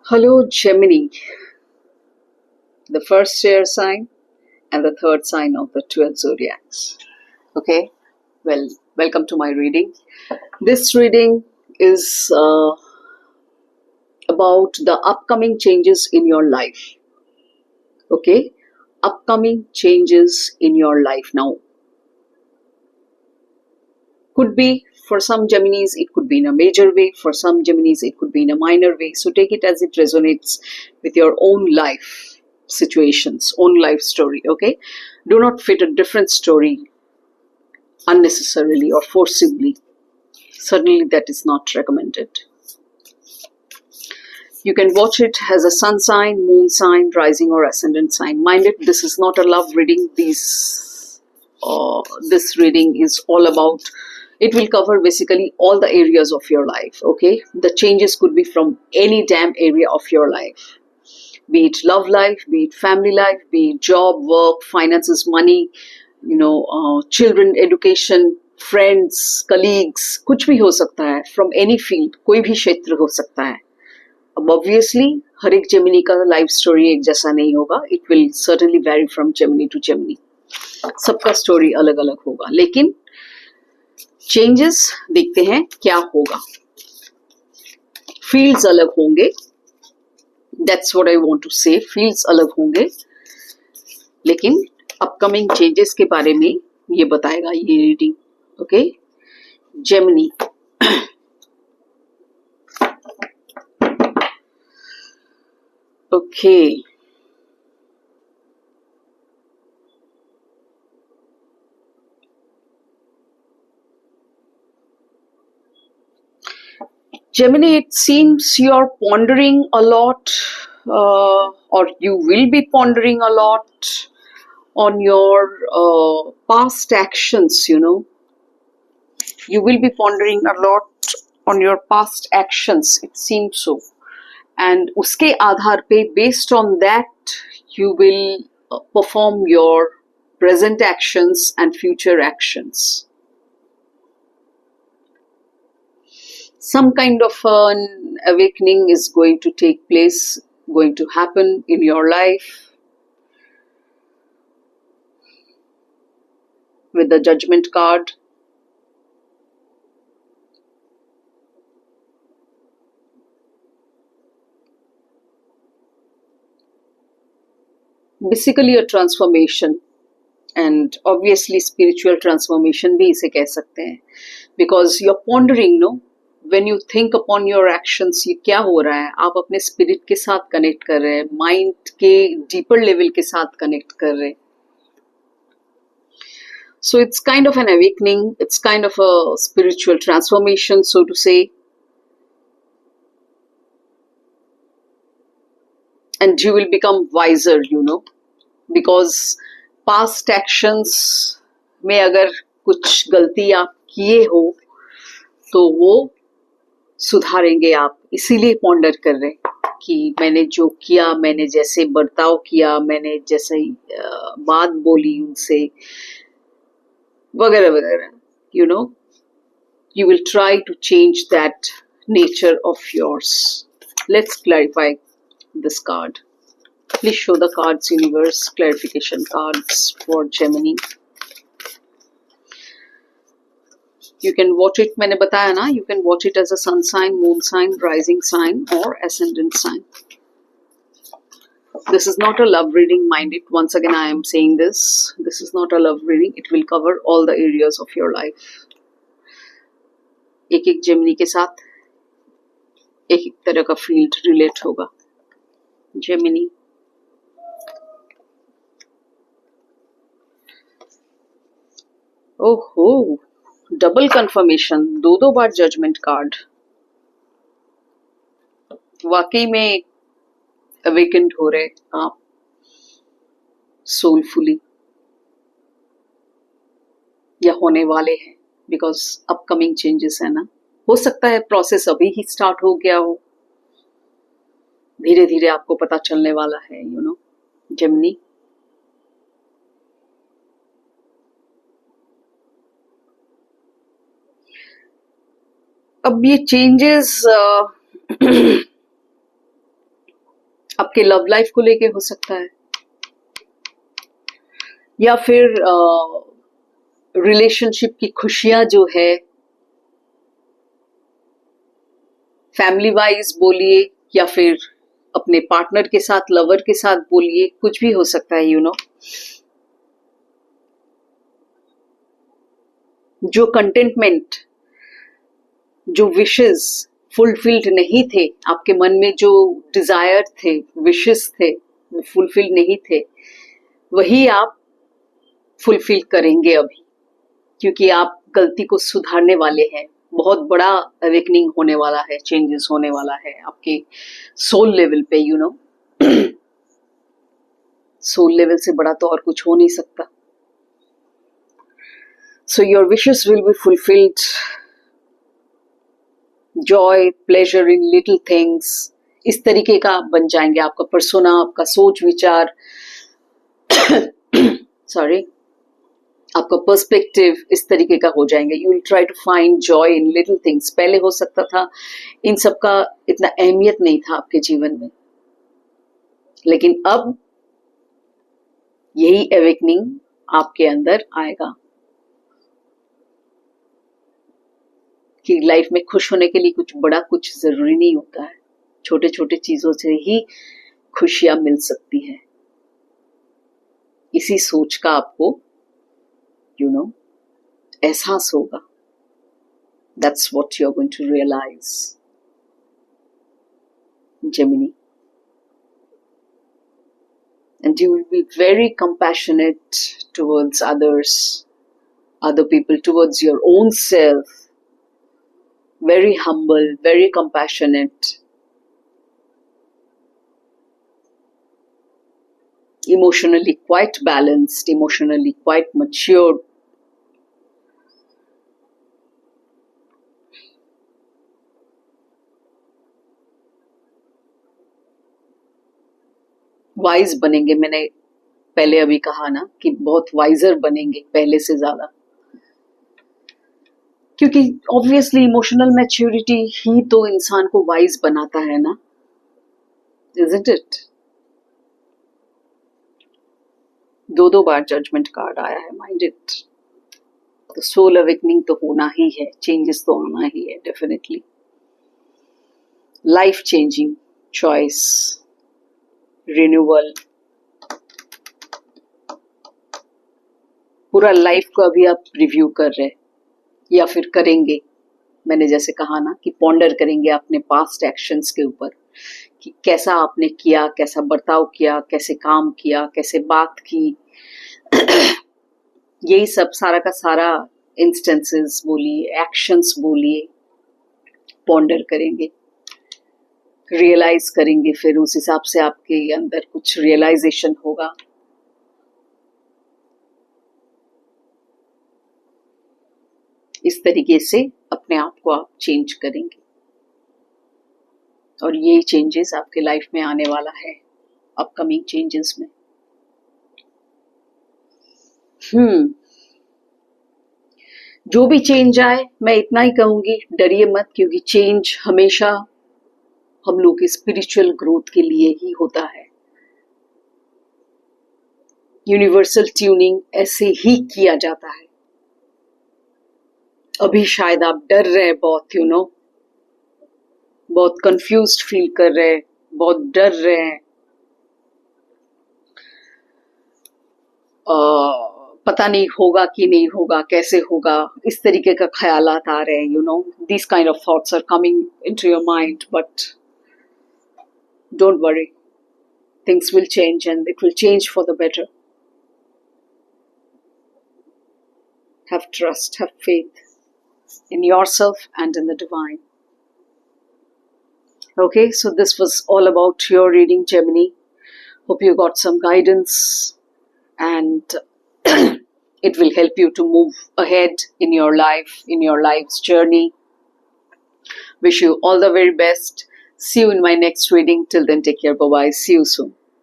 Hello, Gemini, the first air sign and the third sign of the 12 zodiacs. Okay, well, welcome to my reading. This reading is about the upcoming changes in your life. Okay, upcoming changes in your life now. Could be for some Geminis, it could be in a major way. For some Geminis, it could be in a minor way. So take it as it resonates with your own life situations, own life story. Okay, do not fit a different story unnecessarily or forcibly. Certainly, that is not recommended. You can watch it as a sun sign, moon sign, rising or ascendant sign. Mind it, this is not a love reading. This reading is all about. It will cover basically all the areas of your life. Okay, the changes could be from any damn area of your life. Be it love life, be it family life, be it job, work, finances, money, children, education, friends, colleagues, कुछ भी हो सकता है. From any field, कोई भी क्षेत्र हो सकता है. अब ऑब्वियसली हर एक जेमिनी का लाइफ स्टोरी एक जैसा नहीं होगा. It will certainly vary from Gemini to Gemini. सबका स्टोरी अलग अलग होगा, लेकिन चेंजेस देखते हैं क्या होगा. फील्ड्स अलग होंगे. That's what I want to say. Fields अलग होंगे, लेकिन अपकमिंग चेंजेस के बारे में ये बताएगा ये reading. Okay, Gemini. Okay, Gemini, it seems you're pondering a lot, or you will be pondering a lot on your past actions. You will be pondering a lot on your past actions. It seems so. And uske aadhar pe, based on that, you will perform your present actions and future actions. Some kind of an awakening is going to take place, going to happen in your life. With the Judgment card, basically a transformation, and obviously spiritual transformation भी इसे कह सकते हैं, because you're pondering, no? When you think upon your actions, ये क्या हो रहा है? आप अपने स्पिरिट के साथ कनेक्ट कर रहे हैं, माइंड के डीपर लेवल के साथ कनेक्ट कर रहे हैं. So it's kind of an awakening, it's kind of a spiritual transformation, so to say. And you will become wiser, because past actions में अगर कुछ गलती आप किए हो तो वो सुधारेंगे आप. इसीलिए पॉन्डर कर रहे कि मैंने जो किया, मैंने जैसे बर्ताव किया, मैंने जैसे बात बोली उनसे वगैरह वगैरह, you will try to change that nature of yours. Let's clarify this card. Please show the cards, universe, clarification cards for Gemini. You can watch it, मैंने बताया ना, you can watch it as a sun sign, moon sign, rising sign or ascendant sign. This is not a love reading, mind it. Once again, I am saying this. This is not a love reading. It will cover all the areas of your life. एक एक Gemini के साथ एक एक तरह का field relate होगा. Gemini. ओहो, डबल कंफर्मेशन, दो बार जजमेंट कार्ड. वाकई में अवेकेंड हो रहे आप सोलफुली, या होने वाले हैं, बिकॉज अपकमिंग चेंजेस है ना. हो सकता है प्रोसेस अभी ही स्टार्ट हो गया हो, धीरे धीरे आपको पता चलने वाला है, जेमिनी. अब ये चेंजेस आपके लव लाइफ को लेके हो सकता है, या फिर रिलेशनशिप की खुशियां जो है, फैमिली वाइज बोलिए या फिर अपने पार्टनर के साथ, लवर के साथ बोलिए, कुछ भी हो सकता है, यू नो। जो कंटेंटमेंट, जो विशेस फुलफिल्ड नहीं थे, आपके मन में जो डिजायर थे, विशेस थे, वो फुलफिल नहीं थे, वही आप फुलफिल करेंगे अभी, क्योंकि आप गलती को सुधारने वाले हैं। बहुत बड़ा अवेकनिंग होने वाला है, चेंजेस होने वाला है आपके सोल लेवल पे, यू नो। सोल लेवल से बड़ा तो और कुछ हो नहीं सकता। So your wishes will be fulfilled, Joy, pleasure in little things, इस तरीके का आप बन जाएंगे। आपका पर्सोना, आपका सोच विचार सॉरी, आपका पर्सपेक्टिव इस तरीके का हो जाएंगे। You will try to find joy in little things. पहले हो सकता था इन सब का इतना अहमियत नहीं था आपके जीवन में, लेकिन अब यही अवेकनिंग आपके अंदर आएगा कि लाइफ में खुश होने के लिए कुछ बड़ा कुछ जरूरी नहीं होता है, छोटे छोटे चीजों से ही खुशियां मिल सकती है। इसी सोच का आपको यू नो एहसास होगा। That's what you are going to realise, Gemini. And you will be very compassionate towards others, other people, towards your own self. Very humble, very compassionate. Emotionally quite balanced, emotionally quite mature. Wise बनेंगे। मैंने पहले अभी कहा ना कि बहुत visor बनेंगे पहले से ज्यादा, क्योंकि ऑब्वियसली इमोशनल मैच्योरिटी ही तो इंसान को वाइज बनाता है ना, इजंट इट? दो बार जजमेंट कार्ड आया है, माइंड इट। तो सोल अवेकनिंग तो होना ही है, चेंजेस तो आना ही है definitely. Life changing choice, renewal, पूरा लाइफ को अभी आप रिव्यू कर रहे हैं या फिर करेंगे। मैंने जैसे कहा ना कि पॉन्डर करेंगे अपने पास्ट एक्शंस के ऊपर कि कैसा आपने किया, कैसा बर्ताव किया, कैसे काम किया, कैसे बात की। यही सब सारा का सारा इंस्टेंसेस बोलिए, एक्शंस बोलिए, पॉन्डर करेंगे, रियलाइज करेंगे, फिर उस हिसाब से आपके अंदर कुछ रियलाइजेशन होगा। इस तरीके से अपने आप को आप चेंज करेंगे और ये चेंजेस आपके लाइफ में आने वाला है अपकमिंग चेंजेस में। जो भी चेंज आए, मैं इतना ही कहूंगी, डरिए मत, क्योंकि चेंज हमेशा हम लोग के स्पिरिचुअल ग्रोथ के लिए ही होता है। यूनिवर्सल ट्यूनिंग ऐसे ही किया जाता है। अभी शायद आप डर रहे बहुत, यू नो, बहुत कंफ्यूज्ड फील कर रहे हैं, बहुत डर रहे हैं, पता नहीं होगा कि नहीं होगा, कैसे होगा, इस तरीके का ख्यालात आ रहे हैं, you know, this kind of thoughts are coming into your mind, but don't worry, things will change and it will change for the better. Have trust, have faith in yourself and in the divine. Okay, so this was all about your reading, Gemini. Hope you got some guidance and it will help you to move ahead in your life, in your life's journey. Wish you all the very best. See you in my next reading. Till then, take care. Bye-bye. See you soon.